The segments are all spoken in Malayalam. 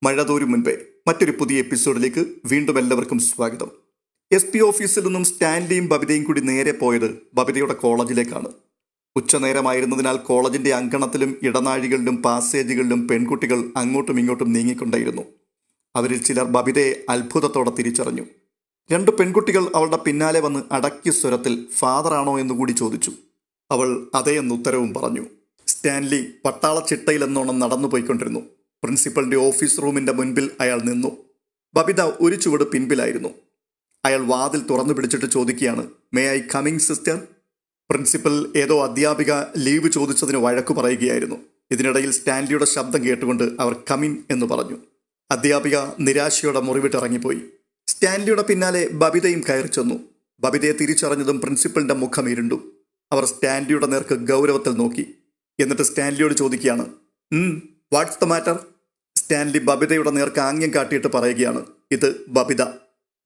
മഴ തോരും മുൻപേ മറ്റൊരു പുതിയ എപ്പിസോഡിലേക്ക് വീണ്ടും എല്ലാവർക്കും സ്വാഗതം. SP ഓഫീസിൽ നിന്നും സ്റ്റാൻലിയും ബബിതയും കൂടി നേരെ പോയത് ബബിതയുടെ കോളേജിലേക്കാണ്. ഉച്ചനേരമായിരുന്നതിനാൽ കോളേജിന്റെ അങ്കണത്തിലും ഇടനാഴികളിലും പാസേജുകളിലും പെൺകുട്ടികൾ അങ്ങോട്ടും ഇങ്ങോട്ടും നീങ്ങിക്കൊണ്ടേയിരുന്നു. അവരിൽ ചിലർ ബബിതയെ അത്ഭുതത്തോടെ തിരിച്ചറിഞ്ഞു. 2 പെൺകുട്ടികൾ അവളുടെ പിന്നാലെ വന്ന് അടക്കിയ സ്വരത്തിൽ ഫാദറാണോ എന്നുകൂടി ചോദിച്ചു. അവൾ അതേ എന്ന് ഉത്തരവും പറഞ്ഞു. സ്റ്റാൻലി പട്ടാള ചിട്ടയിലെന്നോണം നടന്നുപോയിക്കൊണ്ടിരുന്നു. പ്രിൻസിപ്പലിന്റെ ഓഫീസ് റൂമിന്റെ മുൻപിൽ അയാൾ നിന്നു. ബബിത ഒരു ചുവട് പിൻപിലായിരുന്നു. അയാൾ വാതിൽ തുറന്നു പിടിച്ചിട്ട് ചോദിക്കുകയാണ്, may I coming sister? Principal ഏതോ അധ്യാപിക ലീവ് ചോദിച്ചതിന് വഴക്കു പറയുകയായിരുന്നു. ഇതിനിടയിൽ സ്റ്റാൻലിയുടെ ശബ്ദം കേട്ടുകൊണ്ട് അവർ കമിൻ എന്ന് പറഞ്ഞു. അധ്യാപിക നിരാശയോടെ മുറിവിട്ടിറങ്ങിപ്പോയി. സ്റ്റാൻലിയുടെ പിന്നാലെ ബബിതയും കയറി ചെന്നു. ബബിതയെ തിരിച്ചറിഞ്ഞതും പ്രിൻസിപ്പലിന്റെ മുഖം ഇരുണ്ടു. അവർ സ്റ്റാൻലിയുടെ നേർക്ക് ഗൗരവത്തിൽ നോക്കി. എന്നിട്ട് സ്റ്റാൻലിയോട് ചോദിക്കുകയാണ്, വാട്ട്സ് ദ മാറ്റർ? സ്റ്റാൻലി ബബിതയുടെ നേർക്ക് ആംഗ്യം കാട്ടിയിട്ട് പറയുകയാണ്, ഇത് ബബിത,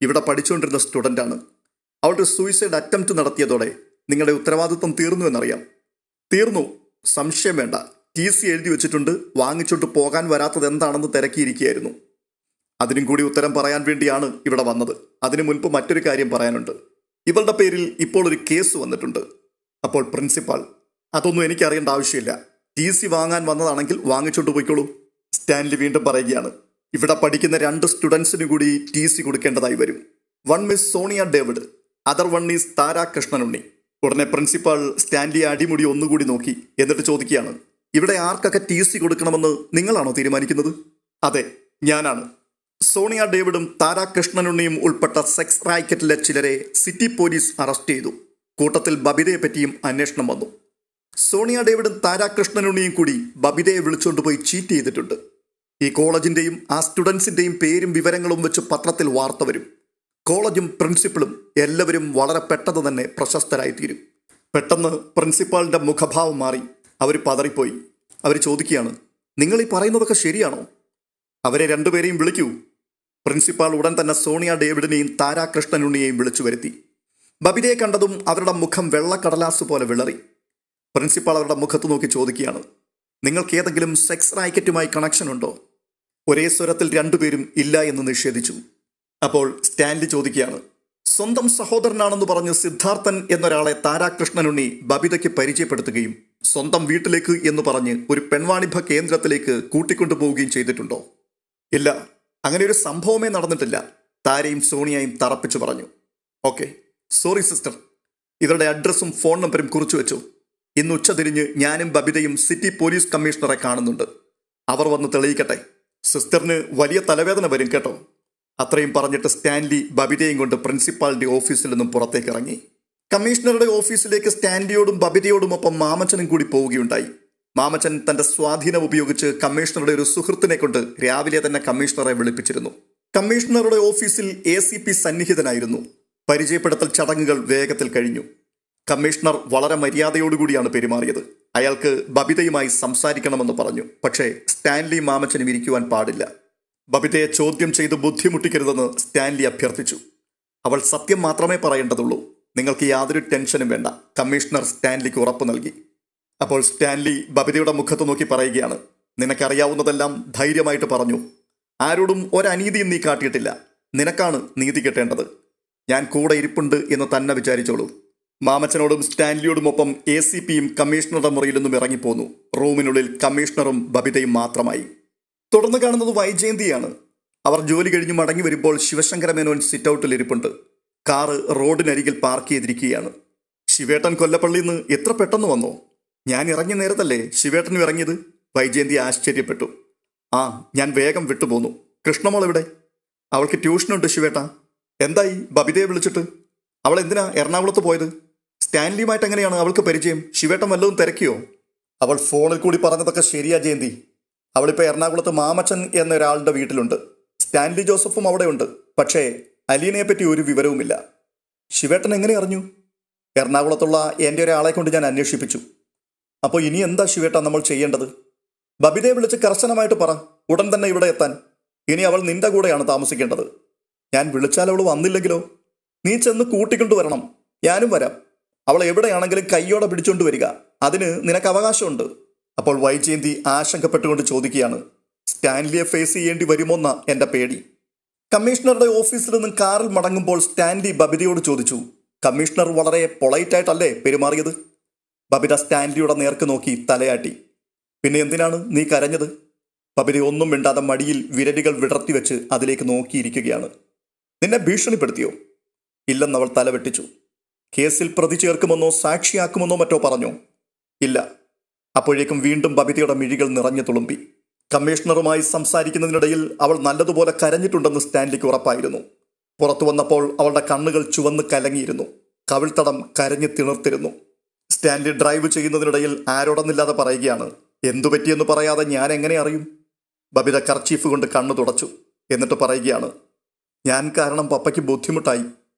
ഇവിടെ പഠിച്ചുകൊണ്ടിരുന്ന സ്റ്റുഡൻ്റാണ്. അവളുടെ സൂയിസൈഡ് അറ്റംപ്റ്റ് നടത്തിയതോടെ നിങ്ങളുടെ ഉത്തരവാദിത്വം തീർന്നു എന്നറിയാം. തീർന്നു, സംശയം വേണ്ട. TC എഴുതി വെച്ചിട്ടുണ്ട്. വാങ്ങിച്ചോട്ട് പോകാൻ വരാത്തത് എന്താണെന്ന് തിരക്കിയിരിക്കുകയായിരുന്നു. അതിനും കൂടി ഉത്തരം പറയാൻ വേണ്ടിയാണ് ഇവിടെ വന്നത്. അതിനു മുൻപ് മറ്റൊരു കാര്യം പറയാനുണ്ട്. ഇവളുടെ പേരിൽ ഇപ്പോൾ ഒരു കേസ് വന്നിട്ടുണ്ട്. അപ്പോൾ പ്രിൻസിപ്പാൾ, അതൊന്നും എനിക്കറിയേണ്ട ആവശ്യമില്ല. TC വാങ്ങാൻ വന്നതാണെങ്കിൽ വാങ്ങിച്ചോണ്ട് പോയിക്കോളൂ. സ്റ്റാൻലി വീണ്ടും പറയുകയാണ്, ഇവിടെ പഠിക്കുന്ന 2 സ്റ്റുഡൻസിന് കൂടി TC കൊടുക്കേണ്ടതായി വരും. One Miss Sonia David, other one is Tara കൃഷ്ണനുണ്ണി. ഉടനെ പ്രിൻസിപ്പാൾ സ്റ്റാൻലിയെ അടിമുടി ഒന്നുകൂടി നോക്കി. എന്നിട്ട് ചോദിക്കുകയാണ്, ഇവിടെ ആർക്കൊക്കെ TC കൊടുക്കണമെന്ന് നിങ്ങളാണോ തീരുമാനിക്കുന്നത്? അതെ, ഞാനാണ്. സോണിയ ഡേവിഡും താര കൃഷ്ണനുണ്ണിയും ഉൾപ്പെട്ട സെക്സ് റാക്കറ്റിലെ ചിലരെ സിറ്റി പോലീസ് അറസ്റ്റ് ചെയ്തു. കൂട്ടത്തിൽ ബബിതയെ പറ്റിയും അന്വേഷണം വന്നു. സോണിയ ഡേവിഡും താരാകൃഷ്ണനുണ്ണിയും കൂടി ബബിതയെ വിളിച്ചുകൊണ്ട് പോയി ചീറ്റ് ചെയ്തിട്ടുണ്ട്. ഈ കോളേജിന്റെയും ആ സ്റ്റുഡൻസിന്റെയും പേരും വിവരങ്ങളും വെച്ച് പത്രത്തിൽ വാർത്ത വരും. കോളേജും പ്രിൻസിപ്പളും എല്ലാവരും വളരെ പെട്ടെന്ന് തന്നെ പ്രശസ്തരായിത്തീരും. പെട്ടെന്ന് പ്രിൻസിപ്പാളിന്റെ മുഖഭാവം മാറി. അവർ പതറിപ്പോയി. അവർ ചോദിക്കുകയാണ്, നിങ്ങൾ ഈ പറയുന്നതൊക്കെ ശരിയാണോ? അവരെ 2 പേരെയും വിളിക്കൂ. പ്രിൻസിപ്പാൾ ഉടൻ തന്നെ സോണിയ ഡേവിഡിനെയും താരാകൃഷ്ണനുണ്ണിയെയും വിളിച്ചു വരുത്തി. ബബിതയെ കണ്ടതും അവരുടെ മുഖം വെള്ളക്കടലാസ് പോലെ വിളറി. പ്രിൻസിപ്പാൾ അവരുടെ മുഖത്ത് നോക്കി ചോദിക്കുകയാണ്, നിങ്ങൾക്ക് ഏതെങ്കിലും സെക്സ് റാക്കറ്റുമായി കണക്ഷൻ ഉണ്ടോ? ഒരേ സ്വരത്തിൽ 2 പേരും ഇല്ല എന്ന് നിഷേധിച്ചു. അപ്പോൾ സ്റ്റാൻലി ചോദിക്കുകയാണ്, സ്വന്തം സഹോദരനാണെന്ന് പറഞ്ഞ് സിദ്ധാർത്ഥൻ എന്നൊരാളെ താരാകൃഷ്ണനുണ്ണി ബബിതയ്ക്ക് പരിചയപ്പെടുത്തുകയും സ്വന്തം വീട്ടിലേക്ക് എന്ന് പറഞ്ഞ് ഒരു പെൺവാണിഭ കേന്ദ്രത്തിലേക്ക് കൂട്ടിക്കൊണ്ടു പോവുകയും ചെയ്തിട്ടുണ്ടോ? ഇല്ല, അങ്ങനെ ഒരു സംഭവമേ നടന്നിട്ടില്ല. താരയും സോണിയയും തറപ്പിച്ചു പറഞ്ഞു. ഓക്കെ, സോറി സിസ്റ്റർ, ഇവരുടെ അഡ്രസ്സും ഫോൺ നമ്പറും കുറിച്ചു വെച്ചു. ഇന്ന് ഉച്ചതിരിഞ്ഞ് ഞാനും ബബിതയും സിറ്റി പോലീസ് കമ്മീഷണറെ കാണുന്നുണ്ട്. അവർ വന്ന് തെളിയിക്കട്ടെ. സിസ്റ്ററിന് വലിയ തലവേദന വരും കേട്ടോ. അത്രയും പറഞ്ഞിട്ട് സ്റ്റാൻലി ബബിതയും കൊണ്ട് പ്രിൻസിപ്പാളിന്റെ ഓഫീസിൽ നിന്നും പുറത്തേക്ക് ഇറങ്ങി. കമ്മീഷണറുടെ ഓഫീസിലേക്ക് സ്റ്റാൻലിയോടും ബബിതയോടുമൊപ്പം മാമച്ചനും കൂടി പോവുകയുണ്ടായി. മാമച്ചൻ തന്റെ സ്വാധീനം ഉപയോഗിച്ച് കമ്മീഷണറുടെ ഒരു സുഹൃത്തിനെ കൊണ്ട് രാവിലെ തന്നെ കമ്മീഷണറെ വിളിപ്പിച്ചിരുന്നു. കമ്മീഷണറുടെ ഓഫീസിൽ ACP സന്നിഹിതനായിരുന്നു. പരിചയപ്പെടുത്തൽ ചടങ്ങുകൾ വേഗത്തിൽ കഴിഞ്ഞു. കമ്മീഷണർ വളരെ മര്യാദയോടുകൂടിയാണ് പെരുമാറിയത്. അയാൾക്ക് ബബിതയുമായി സംസാരിക്കണമെന്ന് പറഞ്ഞു. പക്ഷേ സ്റ്റാൻലി മാമച്ചനും ഇരിക്കുവാൻ പാടില്ല. ബബിതയെ ചോദ്യം ചെയ്ത് ബുദ്ധിമുട്ടിക്കരുതെന്ന് സ്റ്റാൻലി അഭ്യർത്ഥിച്ചു. അവൾ സത്യം മാത്രമേ പറയേണ്ടതുള്ളൂ. നിങ്ങൾക്ക് യാതൊരു ടെൻഷനും വേണ്ട, കമ്മീഷണർ സ്റ്റാൻലിക്ക് ഉറപ്പ് നൽകി. അപ്പോൾ സ്റ്റാൻലി ബബിതയുടെ മുഖത്ത് നോക്കി പറയുകയാണ്, നിനക്കറിയാവുന്നതെല്ലാം ധൈര്യമായിട്ട് പറഞ്ഞു. ആരോടും ഒരനീതിയും നീ കാട്ടിയിട്ടില്ല. നിനക്കാണ് നീതി കിട്ടേണ്ടത്. ഞാൻ കൂടെ ഇരിപ്പുണ്ട് എന്ന് തന്നെ വിചാരിച്ചോളൂ. മാമച്ചനോടും സ്റ്റാൻലിയോടുമൊപ്പം ACPയും കമ്മീഷണറുടെ മുറിയിൽ നിന്നും ഇറങ്ങിപ്പോന്നു. റൂമിനുള്ളിൽ കമ്മീഷണറും ബബിതയും മാത്രമായി. തുടർന്ന് കാണുന്നത് വൈജയന്തിയാണ്. അവർ ജോലി കഴിഞ്ഞ് മടങ്ങി വരുമ്പോൾ ശിവശങ്കര മേനോൻ സിറ്റ് ഔട്ടിൽ ഇരിപ്പുണ്ട്. കാറ് റോഡിനരികിൽ പാർക്ക് ചെയ്തിരിക്കുകയാണ്. ശിവേട്ടൻ കൊല്ലപ്പള്ളിയിൽ നിന്ന് എത്ര പെട്ടെന്ന് വന്നോ? ഞാൻ ഇറങ്ങിയ നേരത്തല്ലേ ശിവേട്ടനും ഇറങ്ങിയത്? വൈജയന്തി ആശ്ചര്യപ്പെട്ടു. ആ, ഞാൻ വേഗം വിട്ടുപോന്നു. കൃഷ്ണമോൾ എവിടെ? അവൾക്ക് ട്യൂഷനുണ്ട് ശിവേട്ട. എന്തായി ബബിതയെ വിളിച്ചിട്ട്? അവൾ എന്തിനാ എറണാകുളത്ത് പോയത്? സ്റ്റാൻലിയുമായിട്ട് എങ്ങനെയാണ് അവൾക്ക് പരിചയം? ശിവേട്ടൻ വല്ലതും തിരക്കിയോ? അവൾ ഫോണിൽ കൂടി പറഞ്ഞതൊക്കെ ശരിയാ ജയന്തി. അവളിപ്പോൾ എറണാകുളത്ത് മാമച്ചൻ എന്നൊരാളുടെ വീട്ടിലുണ്ട്. സ്റ്റാൻലി ജോസഫും അവിടെയുണ്ട്. പക്ഷേ അലീനയെ പറ്റി ഒരു വിവരവുമില്ല. ശിവേട്ടൻ എങ്ങനെ അറിഞ്ഞു? എറണാകുളത്തുള്ള എൻ്റെ ഒരാളെ കൊണ്ട് ഞാൻ അന്വേഷിപ്പിച്ചു. അപ്പോൾ ഇനി എന്താ ശിവേട്ട നമ്മൾ ചെയ്യേണ്ടത്? ബബിതയെ വിളിച്ച് കർശനമായിട്ട് പറ ഉടൻ തന്നെ ഇവിടെ എത്താൻ. ഇനി അവൾ നിന്റെ കൂടെയാണ് താമസിക്കേണ്ടത്. ഞാൻ വിളിച്ചാൽ അവൾ വന്നില്ലെങ്കിലോ? നീ ചെന്ന് കൂട്ടിക്കൊണ്ടുവരണം. ഞാനും വരാം. അവൾ എവിടെയാണെങ്കിലും കയ്യോടെ പിടിച്ചുകൊണ്ട് വരിക. അതിന് നിനക്ക് അവകാശമുണ്ട്. അപ്പോൾ വൈജയന്തി ആശങ്കപ്പെട്ടുകൊണ്ട് ചോദിക്കുകയാണ്, സ്റ്റാൻലിയെ ഫേസ് ചെയ്യേണ്ടി വരുമോന്ന എൻ്റെ പേടി. കമ്മീഷണറുടെ ഓഫീസിൽ നിന്ന് കാറിൽ മടങ്ങുമ്പോൾ സ്റ്റാൻലി ബബിതയോട് ചോദിച്ചു, കമ്മീഷണർ വളരെ പൊളൈറ്റായിട്ടല്ലേ പെരുമാറിയത്? ബബിത സ്റ്റാൻലിയുടെ നേർക്ക് നോക്കി തലയാട്ടി. പിന്നെ എന്തിനാണ് നീ കരഞ്ഞത്? ബബിത ഒന്നും മിണ്ടാതെ മടിയിൽ വിരലുകൾ വിടർത്തി വെച്ച് അതിലേക്ക് നോക്കിയിരിക്കുകയാണ്. നിന്നെ ഭീഷണിപ്പെടുത്തിയോ? ഇല്ലെന്നവൾ തലവെട്ടിച്ചു. കേസിൽ പ്രതി ചേർക്കുമെന്നോ സാക്ഷിയാക്കുമെന്നോ മറ്റോ പറഞ്ഞോ? ഇല്ല. അപ്പോഴേക്കും വീണ്ടും ബബിതയുടെ മിഴികൾ നിറഞ്ഞു തുളുമ്പി. കമ്മീഷണറുമായി സംസാരിക്കുന്നതിനിടയിൽ അവൾ നല്ലതുപോലെ കരഞ്ഞിട്ടുണ്ടെന്ന് സ്റ്റാൻലിക്ക് ഉറപ്പായിരുന്നു. പുറത്തു വന്നപ്പോൾ അവളുടെ കണ്ണുകൾ ചുവന്ന് കലങ്ങിയിരുന്നു. കവിൾത്തടം കരഞ്ഞു തിണർത്തിരുന്നു. സ്റ്റാൻലി ഡ്രൈവ് ചെയ്യുന്നതിനിടയിൽ ആരോടൊന്നില്ലാതെ പറയുകയാണ്, എന്തു പറ്റിയെന്ന് പറയാതെ ഞാൻ എങ്ങനെ അറിയും? ബബിത കർച്ചീഫ് കൊണ്ട് കണ്ണു തുടച്ചു. എന്നിട്ട് പറയുകയാണ്, ഞാൻ കാരണം പപ്പയ്ക്ക് ബുദ്ധിമുട്ടായി.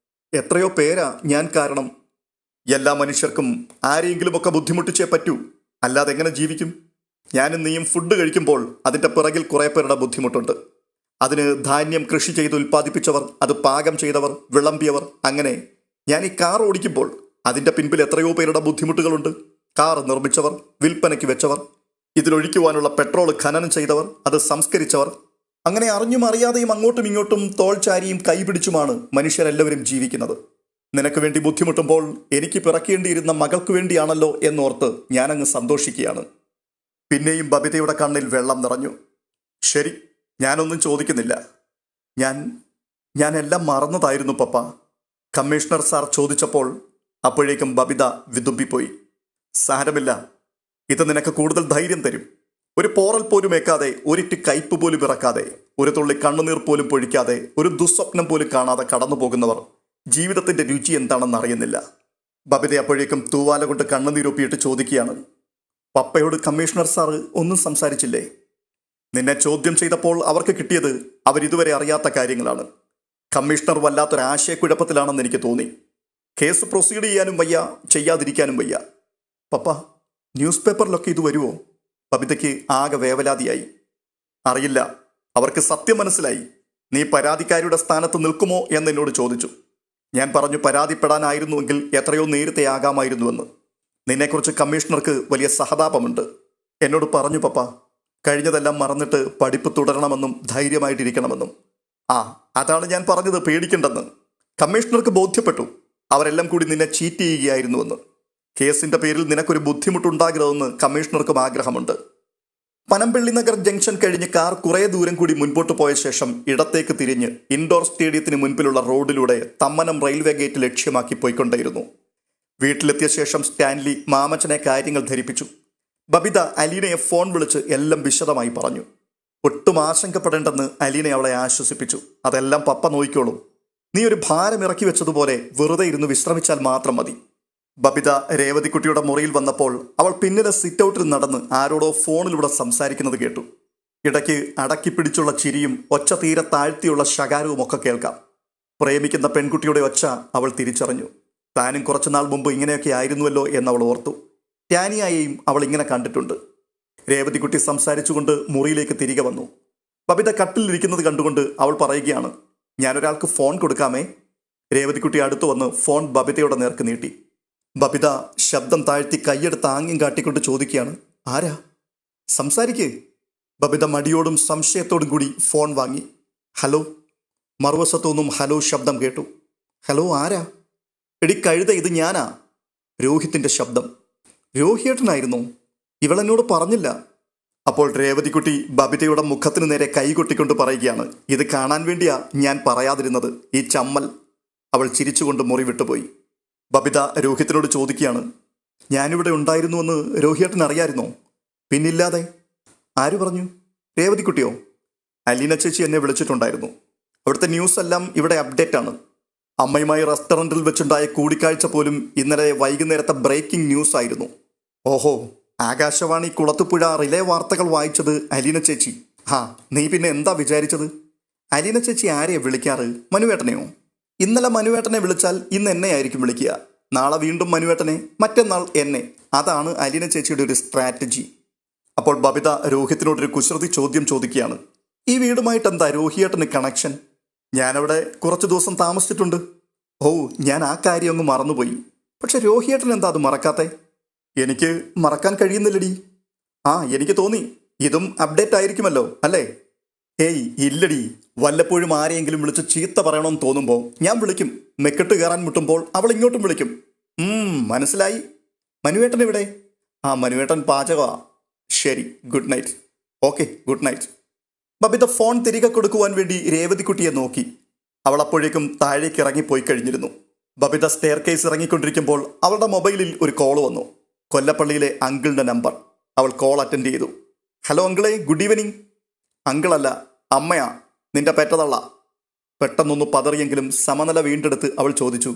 എത്രയോ പേരാ ഞാൻ കാരണം. എല്ലാ മനുഷ്യർക്കും ആരെയെങ്കിലുമൊക്കെ ബുദ്ധിമുട്ടിച്ചേ പറ്റൂ, അല്ലാതെ എങ്ങനെ ജീവിക്കും? ഞാനും നീയും ഫുഡ് കഴിക്കുമ്പോൾ അതിൻ്റെ പിറകിൽ കുറേ പേരുടെ ബുദ്ധിമുട്ടുണ്ട്. അതിന് ധാന്യം കൃഷി ചെയ്ത് ഉൽപ്പാദിപ്പിച്ചവർ, അത് പാകം ചെയ്തവർ, വിളമ്പിയവർ, അങ്ങനെ ഞാൻ ഈ കാർ ഓടിക്കുമ്പോൾ അതിൻ്റെ പിൻപിൽ എത്രയോ പേരുടെ ബുദ്ധിമുട്ടുകളുണ്ട്. കാർ നിർമ്മിച്ചവർ, വിൽപ്പനയ്ക്ക് വെച്ചവർ, ഇതിലൊഴിക്കുവാനുള്ള പെട്രോൾ ഖനനം ചെയ്തവർ, അത് സംസ്കരിച്ചവർ, അങ്ങനെ അറിഞ്ഞും അറിയാതെയും അങ്ങോട്ടും ഇങ്ങോട്ടും തോൾ ചാരിയും കൈപിടിച്ചുമാണ് മനുഷ്യരെല്ലാവരും ജീവിക്കുന്നത്. നിനക്ക് വേണ്ടി ബുദ്ധിമുട്ടുമ്പോൾ എനിക്ക് പിറക്കേണ്ടിയിരുന്ന മകൾക്ക് വേണ്ടിയാണല്ലോ എന്നോർത്ത് ഞാനങ്ങ് സന്തോഷിക്കുകയാണ്. പിന്നെയും ബബിതയുടെ കണ്ണിൽ വെള്ളം നിറഞ്ഞു. ശരി, ഞാനൊന്നും ചോദിക്കുന്നില്ല. ഞാൻ എല്ലാം മറന്നതായിരുന്നു പപ്പ. കമ്മീഷണർ സാർ ചോദിച്ചപ്പോൾ അപ്പോഴേക്കും ബബിത വിതുമ്പിപ്പോയി. സാരമില്ല, ഇത് നിനക്ക് കൂടുതൽ ധൈര്യം തരും. ഒരു പോറൽ പോലും ഏക്കാതെ, ഒരിറ്റ് കയ്പ് പോലും ഇറക്കാതെ, ഒരു തുള്ളി കണ്ണുനീർ പോലും പൊഴിക്കാതെ, ഒരു ദുസ്വപ്നം പോലും കാണാതെ കടന്നു പോകുന്നവർ ജീവിതത്തിന്റെ രുചി എന്താണെന്ന് അറിയുന്നില്ല. ബബിത അപ്പോഴേക്കും തൂവാല കൊണ്ട് കണ്ണുനീരൊപ്പിയിട്ട് ചോദിക്കുകയാണ്, പപ്പയോട് കമ്മീഷണർ സാറ് ഒന്നും സംസാരിച്ചില്ലേ? നിന്നെ ചോദ്യം ചെയ്തപ്പോൾ അവർക്ക് കിട്ടിയത് അവരിതുവരെ അറിയാത്ത കാര്യങ്ങളാണ്. കമ്മീഷണർ വല്ലാത്തൊരാശയക്കുഴപ്പത്തിലാണെന്ന് എനിക്ക് തോന്നി. കേസ് പ്രൊസീഡ് ചെയ്യാനും വയ്യ, ചെയ്യാതിരിക്കാനും വയ്യ. പപ്പ, ന്യൂസ് പേപ്പറിലൊക്കെ ഇത് വരുമോ? ബബിതയ്ക്ക് ആകെ വേവലാതിയായി. അറിയില്ല, അവർക്ക് സത്യം മനസ്സിലായി. നീ പരാതിക്കാരിയുടെ സ്ഥാനത്ത് നിൽക്കുമോ എന്ന് എന്നോട് ചോദിച്ചു. ഞാൻ പറഞ്ഞു പരാതിപ്പെടാനായിരുന്നുവെങ്കിൽ എത്രയോ നേരത്തെ ആകാമായിരുന്നുവെന്ന്. നിന്നെക്കുറിച്ച് കമ്മീഷണർക്ക് വലിയ സഹതാപമുണ്ട്. എന്നോട് പറഞ്ഞു പപ്പ, കഴിഞ്ഞതെല്ലാം മറന്നിട്ട് പഠിപ്പ് തുടരണമെന്നും ധൈര്യമായിട്ടിരിക്കണമെന്നും. അതാണ് ഞാൻ പറഞ്ഞത്, പേടിക്കണ്ടെന്ന്. കമ്മീഷണർക്ക് ബോധ്യപ്പെട്ടു അവരെല്ലാം കൂടി നിന്നെ ചീറ്റ് ചെയ്യുകയായിരുന്നുവെന്ന്. കേസിന്റെ പേരിൽ നിനക്കൊരു ബുദ്ധിമുട്ടുണ്ടാകരുതെന്ന് കമ്മീഷണർക്കും ആഗ്രഹമുണ്ട്. പനമ്പള്ളി നഗർ ജംഗ്ഷൻ കഴിഞ്ഞ് കാർ കുറേ ദൂരം കൂടി മുൻപോട്ട് പോയ ശേഷം ഇടത്തേക്ക് തിരിഞ്ഞ് ഇൻഡോർ സ്റ്റേഡിയത്തിന് മുൻപിലുള്ള റോഡിലൂടെ തമ്മനം റെയിൽവേ ഗേറ്റ് ലക്ഷ്യമാക്കി പോയിക്കൊണ്ടേയിരുന്നു. വീട്ടിലെത്തിയ ശേഷം സ്റ്റാൻലി മാമച്ചനെ കാര്യങ്ങൾ ധരിപ്പിച്ചു. ബബിത അലീനയെ ഫോൺ വിളിച്ച് എല്ലാം വിശദമായി പറഞ്ഞു. ഒട്ടും ആശങ്കപ്പെടേണ്ടെന്ന് അലീന അവളെ ആശ്വസിപ്പിച്ചു. അതെല്ലാം പപ്പ നോക്കിക്കോളും. നീ ഒരു ഭാരം ഇറക്കി വെച്ചതുപോലെ വെറുതെ ഇരുന്ന് വിശ്രമിച്ചാൽ മാത്രം മതി. ബബിത രേവതിക്കുട്ടിയുടെ മുറിയിൽ വന്നപ്പോൾ അവൾ പിന്നിലെ സിറ്റൗട്ടിൽ നടന്ന് ആരോടോ ഫോണിലൂടെ സംസാരിക്കുന്നത് കേട്ടു. ഇടയ്ക്ക് അടക്കിപ്പിടിച്ചുള്ള ചിരിയും ഒച്ച തീരെ താഴ്ത്തിയുള്ള ശകാരവും ഒക്കെ കേൾക്കാം. പ്രേമിക്കുന്ന പെൺകുട്ടിയുടെ ഒച്ച അവൾ തിരിച്ചറിഞ്ഞു. താനും കുറച്ചുനാൾ മുമ്പ് ഇങ്ങനെയൊക്കെ ആയിരുന്നുവല്ലോ എന്നവൾ ഓർത്തു. ടാനിയായെയും അവൾ ഇങ്ങനെ കണ്ടിട്ടുണ്ട്. രേവതിക്കുട്ടി സംസാരിച്ചുകൊണ്ട് മുറിയിലേക്ക് തിരികെ വന്നു. ബബിത കട്ടിലിരിക്കുന്നത് കണ്ടുകൊണ്ട് അവൾ പറയുകയാണ്, ഞാനൊരാൾക്ക് ഫോൺ കൊടുക്കാമേ? രേവതിക്കുട്ടി അടുത്തു വന്ന് ഫോൺ ബബിതയുടെ നേർക്ക് നീട്ടി. ബബിത ശബ്ദം താഴ്ത്തി കൈയെടുത്ത് ആംഗ്യം കാട്ടിക്കൊണ്ട് ചോദിക്കുകയാണ്, ആരാ? സംസാരിക്കേ. ബബിത മടിയോടും സംശയത്തോടും കൂടി ഫോൺ വാങ്ങി. ഹലോ. മറുവശത്തുനിന്നും ഹലോ ശബ്ദം കേട്ടു. ഹലോ, ആരാ? എടി കഴുത, ഇത് ഞാനാ. രോഹിത്തിൻ്റെ ശബ്ദം. രോഹിയേട്ടനായിരുന്നു? ഇവളെന്നോട് പറഞ്ഞില്ല. അപ്പോൾ രേവതിക്കുട്ടി ബബിതയുടെ മുഖത്തിന് നേരെ കൈകൊട്ടിക്കൊണ്ട് പറയുകയാണ്, ഇത് കാണാൻ വേണ്ടിയാ ഞാൻ പറയാതിരുന്നത്, ഈ ചമ്മൽ. അവൾ ചിരിച്ചുകൊണ്ട് മുറി വിട്ടുപോയി. ബബിത രോഹിത്തിനോട് ചോദിക്കുകയാണ്, ഞാനിവിടെ ഉണ്ടായിരുന്നുവെന്ന് രോഹിയേട്ടൻ അറിയായിരുന്നോ? പിന്നില്ലാതെ. ആര് പറഞ്ഞു? രേവതിക്കുട്ടിയോ? അലീന ചേച്ചി എന്നെ വിളിച്ചിട്ടുണ്ടായിരുന്നു. അവിടുത്തെ ന്യൂസ് എല്ലാം ഇവിടെ അപ്ഡേറ്റ് ആണ്. അമ്മയുമായി റെസ്റ്റോറൻറ്റിൽ വെച്ചുണ്ടായ കൂടിക്കാഴ്ച പോലും ഇന്നലെ വൈകുന്നേരത്തെ ബ്രേക്കിംഗ് ന്യൂസ് ആയിരുന്നു. ഓഹോ, ആകാശവാണി കുളത്തുപുഴ റിലേ വാർത്തകൾ വായിച്ചത് അലീന ചേച്ചി. നീ പിന്നെ എന്താ വിചാരിച്ചത്? അലീന ചേച്ചി ആരെയാ വിളിക്കാറ്? മനുവേട്ടനെയോ? ഇന്നലെ മനുവേട്ടനെ വിളിച്ചാൽ ഇന്ന് എന്നെ ആയിരിക്കും വിളിക്കുക. നാളെ വീണ്ടും മനുവേട്ടനെ, മറ്റന്നാൾ എന്നെ. അതാണ് അലീന ചേച്ചിയുടെ ഒരു സ്ട്രാറ്റജി. അപ്പോൾ ബബിത രോഹിത്തിനോടൊരു കുസൃതി ചോദ്യം ചോദിക്കുകയാണ്, ഈ വീടുമായിട്ട് എന്താ രോഹിയേട്ടന് കണക്ഷൻ? ഞാനവിടെ കുറച്ച് ദിവസം താമസിച്ചിട്ടുണ്ട്. ഓ, ഞാൻ ആ കാര്യം അങ്ങ് മറന്നുപോയി. പക്ഷെ രോഹിയേട്ടൻ എന്താ അത് മറക്കാത്തെ? എനിക്ക് മറക്കാൻ കഴിയുന്നില്ലടി. എനിക്ക് തോന്നി ഇതും അപ്ഡേറ്റ് ആയിരിക്കുമല്ലോ അല്ലേ? ഏയ് ഇല്ലടി, വല്ലപ്പോഴും ആരെയെങ്കിലും വിളിച്ച് ചീത്ത പറയണമെന്ന് തോന്നുമ്പോൾ ഞാൻ വിളിക്കും. മെക്കെട്ട് കയറാൻ മുട്ടുമ്പോൾ അവൾ ഇങ്ങോട്ടും വിളിക്കും. മനസ്സിലായി. മനുവേട്ടൻ എവിടെ? ആ, മനുവേട്ടൻ പാചകമാ. ശരി, good night. Okay, good night. Babita phone തിരികെ കൊടുക്കുവാൻ വേണ്ടി രേവതിക്കുട്ടിയെ നോക്കി. അവൾ അപ്പോഴേക്കും താഴേക്ക് ഇറങ്ങിപ്പോയി കഴിഞ്ഞിരുന്നു. ബബിത സ്റ്റെയർ കേസ് ഇറങ്ങിക്കൊണ്ടിരിക്കുമ്പോൾ അവളുടെ മൊബൈലിൽ ഒരു കോൾ വന്നു. കൊല്ലപ്പള്ളിയിലെ അങ്കിളിൻ്റെ നമ്പർ. അവൾ കോൾ അറ്റൻഡ് ചെയ്തു. ഹലോ അങ്കിളെ, ഗുഡ് ഈവനിങ്. അങ്കിളല്ല, അമ്മയാ, നിന്റെ പെറ്റതള്ള. പെട്ടെന്നൊന്ന് പതറിയെങ്കിലും സമനില വീണ്ടെടുത്ത് അവൾ ചോദിച്ചു,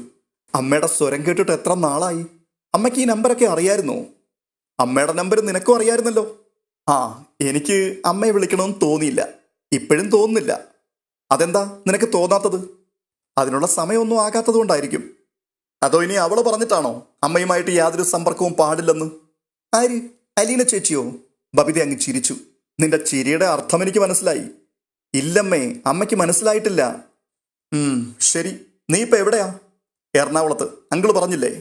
അമ്മയുടെ സ്വരം കേട്ടിട്ട് എത്ര നാളായി? അമ്മയ്ക്ക് ഈ നമ്പരൊക്കെ അറിയായിരുന്നോ? അമ്മയുടെ നമ്പർ നിനക്കും അറിയായിരുന്നല്ലോ. ആ, എനിക്ക് അമ്മയെ വിളിക്കണമെന്ന് തോന്നിയില്ല. ഇപ്പോഴും തോന്നുന്നില്ല. അതെന്താ നിനക്ക് തോന്നാത്തത്? അതിനുള്ള സമയമൊന്നും ആകാത്തത് കൊണ്ടായിരിക്കും. അതോ ഇനി അവള് പറഞ്ഞിട്ടാണോ അമ്മയുമായിട്ട് യാതൊരു സമ്പർക്കവും പാടില്ലെന്ന്? ആര്? അലീന ചേച്ചിയോ? ബബിത അങ്ങ് ചിരിച്ചു. നിന്റെ ചിരിയുടെ അർത്ഥം എനിക്ക് മനസ്സിലായി. ഇല്ലമ്മേ, അമ്മയ്ക്ക് മനസ്സിലായിട്ടില്ല. ശരി, നീ ഇപ്പം എവിടെയാ? എറണാകുളത്ത്. അങ്കിള് പറഞ്ഞില്ലേ?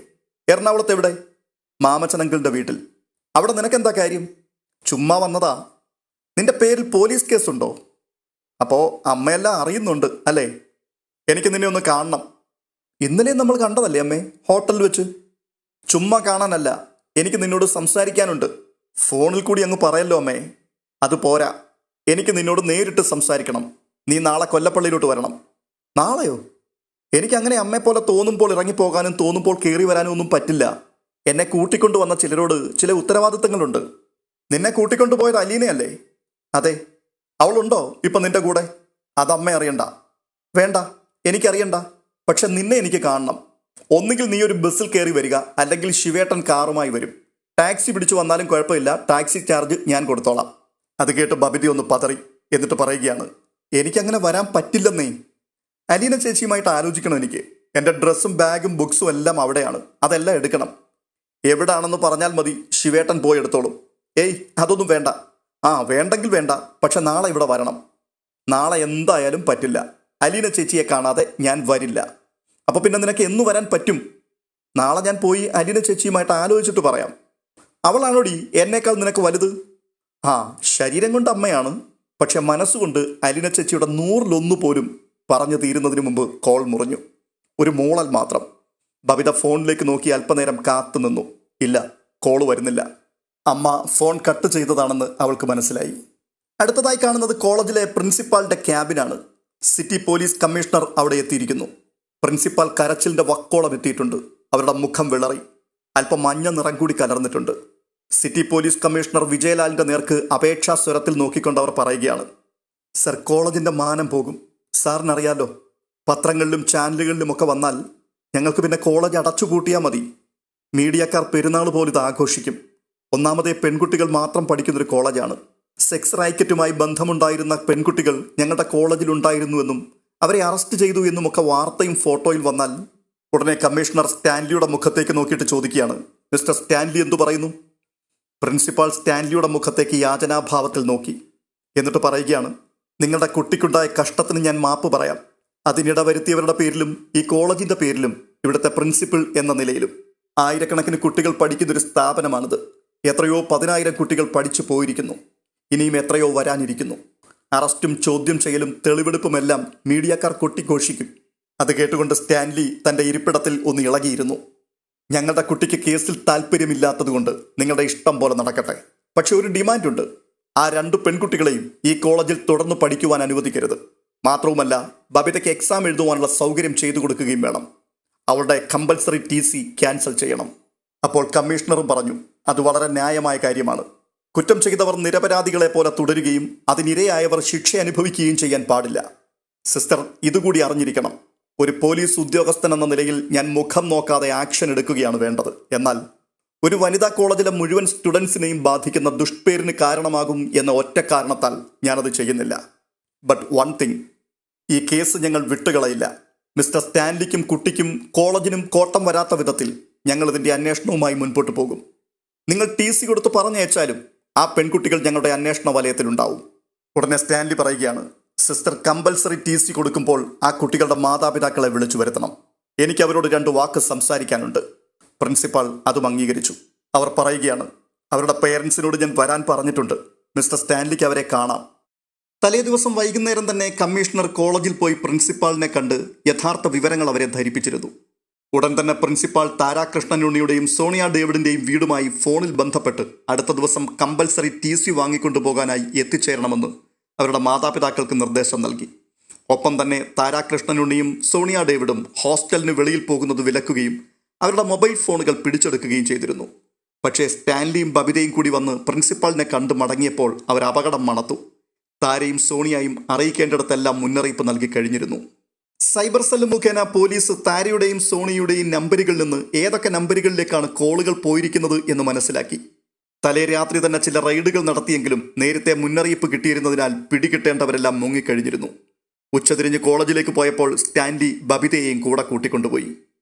എറണാകുളത്ത് എവിടെ? മാമച്ചൻ അങ്കിളിൻ്റെ വീട്ടിൽ. അവിടെ നിനക്കെന്താ കാര്യം? ചുമ്മാ വന്നതാ. നിന്റെ പേരിൽ പോലീസ് കേസുണ്ടോ? അപ്പോൾ അമ്മയെല്ലാം അറിയുന്നുണ്ട് അല്ലേ? എനിക്ക് നിന്നെ ഒന്ന് കാണണം. ഇന്നലെ നമ്മൾ കണ്ടതല്ലേ അമ്മേ, ഹോട്ടലിൽ വെച്ച്? ചുമ്മാ കാണാനല്ല, എനിക്ക് നിന്നോട് സംസാരിക്കാനുണ്ട്. ഫോണിൽ കൂടി അങ്ങ് പറയല്ലോ അമ്മേ. അത് പോരാ, എനിക്ക് നിന്നോട് നേരിട്ട് സംസാരിക്കണം. നീ നാളെ കൊല്ലപ്പള്ളിയിലോട്ട് വരണം. നാളെയോ? എനിക്കങ്ങനെ അമ്മയെപ്പോലെ തോന്നുമ്പോൾ ഇറങ്ങിപ്പോകാനും തോന്നുമ്പോൾ കയറി വരാനും ഒന്നും പറ്റില്ല. എന്നെ കൂട്ടിക്കൊണ്ടു വന്ന ചിലരോട് ചില ഉത്തരവാദിത്തങ്ങളുണ്ട്. നിന്നെ കൂട്ടിക്കൊണ്ടുപോയത് അലീനയല്ലേ? അതെ. അവളുണ്ടോ ഇപ്പം നിന്റെ കൂടെ? അതമ്മ അറിയണ്ട. വേണ്ട, എനിക്കറിയണ്ട. പക്ഷെ നിന്നെ എനിക്ക് കാണണം. ഒന്നുകിൽ നീ ഒരു ബസ്സിൽ കയറി വരിക, അല്ലെങ്കിൽ ശിവേട്ടൻ കാറുമായി വരും. ടാക്സി പിടിച്ചു വന്നാലും കുഴപ്പമില്ല, ടാക്സി ചാർജ് ഞാൻ കൊടുത്തോളാം. അത് കേട്ട് ബബിത ഒന്ന് പതറി. എന്നിട്ട് പറയുകയാണ്, എനിക്കങ്ങനെ വരാൻ പറ്റില്ലെന്നേ. അലീന ചേച്ചിയുമായിട്ട് ആലോചിക്കണം. എനിക്ക് എൻ്റെ ഡ്രസ്സും ബാഗും ബുക്സും എല്ലാം അവിടെയാണ്. അതെല്ലാം എടുക്കണം. എവിടാണെന്ന് പറഞ്ഞാൽ മതി, ശിവേട്ടൻ പോയി എടുത്തോളും. ഏയ്, അതൊന്നും വേണ്ട. ആ, വേണ്ടെങ്കിൽ വേണ്ട, പക്ഷെ നാളെ ഇവിടെ വരണം. നാളെ എന്തായാലും പറ്റില്ല. അലീന ചേച്ചിയെ കാണാതെ ഞാൻ വരില്ല. അപ്പോൾ പിന്നെ നിനക്ക് എന്ന് വരാൻ പറ്റും? നാളെ ഞാൻ പോയി അലീന ചേച്ചിയുമായിട്ട് ആലോചിച്ചിട്ട് പറയാം. അവളാണോടി എന്നേക്കാൾ നിനക്ക് വലുത്? ആ, ശരീരം കൊണ്ട് അമ്മയാണ്, പക്ഷെ മനസ്സുകൊണ്ട് അലീന ചേച്ചിയുടെ 100-1 പോലും. പറഞ്ഞു തീരുന്നതിന് മുമ്പ് കോൾ മുറിഞ്ഞു. ഒരു മൂളൽ മാത്രം. ബബിത ഫോണിലേക്ക് നോക്കി അല്പനേരം കാത്തു നിന്നു. ഇല്ല, കോള് വരുന്നില്ല. അമ്മ ഫോൺ കട്ട് ചെയ്തതാണെന്ന് അവൾക്ക് മനസ്സിലായി. അടുത്തതായി കാണുന്നത് കോളേജിലെ പ്രിൻസിപ്പാളിന്റെ ക്യാബിനാണ്. സിറ്റി പോലീസ് കമ്മീഷണർ അവിടെ എത്തിയിരിക്കുന്നു. പ്രിൻസിപ്പാൾ കരച്ചിലിന്റെ വക്കോളം എത്തിയിട്ടുണ്ട്. അവരുടെ മുഖം വിളറി. അല്പം മഞ്ഞ നിറം കൂടി കലർന്നിട്ടുണ്ട്. സിറ്റി പോലീസ് കമ്മീഷണർ വിജയലാലിന്റെ നേർക്ക് അപേക്ഷാ സ്വരത്തിൽ നോക്കിക്കൊണ്ട് അവർ പറയുകയാണ്, സർ, കോളേജിന്റെ മാനം പോകും. സാറിനറിയാലോ, പത്രങ്ങളിലും ചാനലുകളിലുമൊക്കെ വന്നാൽ ഞങ്ങൾക്ക് പിന്നെ കോളേജ് അടച്ചുപൂട്ടിയാൽ മതി. മീഡിയക്കാർ പെരുന്നാൾ പോലും ഇത് ആഘോഷിക്കും. ഒന്നാമതേ പെൺകുട്ടികൾ മാത്രം പഠിക്കുന്നൊരു കോളേജാണ്. സെക്സ് റാക്കറ്റുമായി ബന്ധമുണ്ടായിരുന്ന പെൺകുട്ടികൾ ഞങ്ങളുടെ കോളേജിലുണ്ടായിരുന്നുവെന്നും അവരെ അറസ്റ്റ് ചെയ്തു എന്നുമൊക്കെ വാർത്തയും ഫോട്ടോയിൽ വന്നാൽ ഉടനെ കമ്മീഷണർ സ്റ്റാൻലിയുടെ മുഖത്തേക്ക് നോക്കിയിട്ട് ചോദിക്കുകയാണ്, മിസ്റ്റർ സ്റ്റാൻലി എന്തു പറയുന്നു? പ്രിൻസിപ്പാൾ സ്റ്റാൻലിയുടെ മുഖത്തേക്ക് യാചനാഭാവത്തിൽ നോക്കി. എന്നിട്ട് പറയുകയാണ്, നിങ്ങളുടെ കുട്ടിക്കുണ്ടായ കഷ്ടത്തിന് ഞാൻ മാപ്പ് പറയാം. അതിനിട വരുത്തിയവരുടെ പേരിലും ഈ കോളേജിൻ്റെ പേരിലും ഇവിടുത്തെ പ്രിൻസിപ്പൽ എന്ന നിലയിലും. ആയിരക്കണക്കിന് കുട്ടികൾ പഠിക്കുന്നൊരു സ്ഥാപനമാണിത്. എത്രയോ 10,000 കുട്ടികൾ പഠിച്ചു പോയിരിക്കുന്നു. ഇനിയും എത്രയോ വരാനിരിക്കുന്നു. അറസ്റ്റും ചോദ്യം ചെയ്യലും തെളിവെടുപ്പുമെല്ലാം മീഡിയക്കാർ കൊട്ടിഘോഷിക്കും. അത് കേട്ടുകൊണ്ട് സ്റ്റാൻലി തൻ്റെ ഇരിപ്പിടത്തിൽ ഒന്ന് ഇളകിയിരുന്നു. ഞങ്ങളുടെ കുട്ടിക്ക് കേസിൽ താല്പര്യമില്ലാത്തതുകൊണ്ട് നിങ്ങളുടെ ഇഷ്ടം പോലെ നടക്കട്ടെ. പക്ഷെ ഒരു ഡിമാൻഡുണ്ട്. ആ 2 പെൺകുട്ടികളെയും ഈ കോളേജിൽ തുടർന്ന് പഠിക്കുവാൻ അനുവദിക്കരുത്. മാത്രവുമല്ല, ബബിതയ്ക്ക് എക്സാം എഴുതുവാനുള്ള സൗകര്യം ചെയ്തു കൊടുക്കുകയും വേണം. അവളുടെ കമ്പൽസറി TC ക്യാൻസൽ ചെയ്യണം. അപ്പോൾ കമ്മീഷണറും പറഞ്ഞു, അത് വളരെ ന്യായമായ കാര്യമാണ്. കുറ്റം ചെയ്തവർ നിരപരാധികളെ പോലെ തുടരുകയും അതിനിരയായവർ ശിക്ഷ അനുഭവിക്കുകയും ചെയ്യാൻ പാടില്ല. സിസ്റ്റർ, ഇതുകൂടി അറിഞ്ഞിരിക്കണം. ഒരു പോലീസ് ഉദ്യോഗസ്ഥൻ എന്ന നിലയിൽ ഞാൻ മുഖം നോക്കാതെ ആക്ഷൻ എടുക്കുകയാണ് വേണ്ടത്. എന്നാൽ ഒരു വനിതാ കോളേജിലെ മുഴുവൻ സ്റ്റുഡൻസിനെയും ബാധിക്കുന്ന ദുഷ്പേരിന് കാരണമാകും എന്ന ഒറ്റ കാരണത്താൽ ഞാനത് ചെയ്യുന്നില്ല. ബട്ട് വൺ തിങ്, ഈ കേസ് ഞങ്ങൾ വിട്ടുകളയില്ല. മിസ്റ്റർ സ്റ്റാൻലിക്കും കുട്ടിക്കും കോളേജിനും കോട്ടം വരാത്ത വിധത്തിൽ ഞങ്ങൾ ഇതിൻ്റെ അന്വേഷണവുമായി മുൻപോട്ട് പോകും. നിങ്ങൾ TC കൊടുത്ത് പറഞ്ഞയച്ചാലും ആ പെൺകുട്ടികൾ ഞങ്ങളുടെ അന്വേഷണ വലയത്തിലുണ്ടാവും. ഉടനെ സ്റ്റാൻലി പറയുകയാണ്, സിസ്റ്റർ, കമ്പൽസറി TC കൊടുക്കുമ്പോൾ ആ കുട്ടികളുടെ മാതാപിതാക്കളെ വിളിച്ചു വരുത്തണം. എനിക്ക് അവരോട് 2 വാക്ക് സംസാരിക്കാനുണ്ട്. പ്രിൻസിപ്പാൾ അതും അംഗീകരിച്ചു. അവർ പറയുകയാണ്, അവരുടെ പേരൻസിനോട് ഞാൻ വരാൻ പറഞ്ഞിട്ടുണ്ട്. മിസ്റ്റർ സ്റ്റാൻലിക്ക് അവരെ കാണാം. തലേ ദിവസം വൈകുന്നേരം തന്നെ കമ്മീഷണർ കോളേജിൽ പോയി പ്രിൻസിപ്പാളിനെ കണ്ട് യഥാർത്ഥ വിവരങ്ങൾ അവരെ ധരിപ്പിച്ചിരുന്നു. ഉടൻ തന്നെ പ്രിൻസിപ്പാൾ താരാകൃഷ്ണനുണ്ണിയുടെയും സോണിയ ഡേവിഡിന്റെയും വീടുമായി ഫോണിൽ ബന്ധപ്പെട്ട് അടുത്ത ദിവസം കമ്പൽസറി TC വാങ്ങിക്കൊണ്ടുപോകാനായി എത്തിച്ചേരണമെന്ന് അവരുടെ മാതാപിതാക്കൾക്ക് നിർദ്ദേശം നൽകി. ഒപ്പം തന്നെ താരാകൃഷ്ണനുണ്ണിയും സോണിയ ഡേവിഡും ഹോസ്റ്റലിന് വെളിയിൽ പോകുന്നത് വിലക്കുകയും അവരുടെ മൊബൈൽ ഫോണുകൾ പിടിച്ചെടുക്കുകയും ചെയ്തിരുന്നു. പക്ഷേ സ്റ്റാൻലിയും ബബിതയും കൂടി വന്ന് പ്രിൻസിപ്പാളിനെ കണ്ട് മടങ്ങിയപ്പോൾ അവർ അപകടം മണത്തു. താരയും സോണിയയും അറിയിക്കേണ്ടിടത്തെല്ലാം മുന്നറിയിപ്പ് നൽകി കഴിഞ്ഞിരുന്നു. സൈബർ സെല്ല് മുഖേന പോലീസ് താരയുടെയും സോണിയുടെയും നമ്പറുകളിൽ നിന്ന് ഏതൊക്കെ നമ്പറുകളിലേക്കാണ് കോളുകൾ പോയിരിക്കുന്നത് എന്ന് മനസ്സിലാക്കി. തലേ രാത്രി തന്നെ ചില റെയ്ഡുകൾ നടത്തിയെങ്കിലും നേരത്തെ മുന്നറിയിപ്പ് കിട്ടിയിരുന്നതിനാൽ പിടികിട്ടേണ്ടവരെല്ലാം മുങ്ങിക്കഴിഞ്ഞിരുന്നു. ഉച്ചതിരിഞ്ഞ് കോളേജിലേക്ക് പോയപ്പോൾ സ്റ്റാൻലി ബബിതയെയും കൂടെ കൂട്ടിക്കൊണ്ടുപോയി.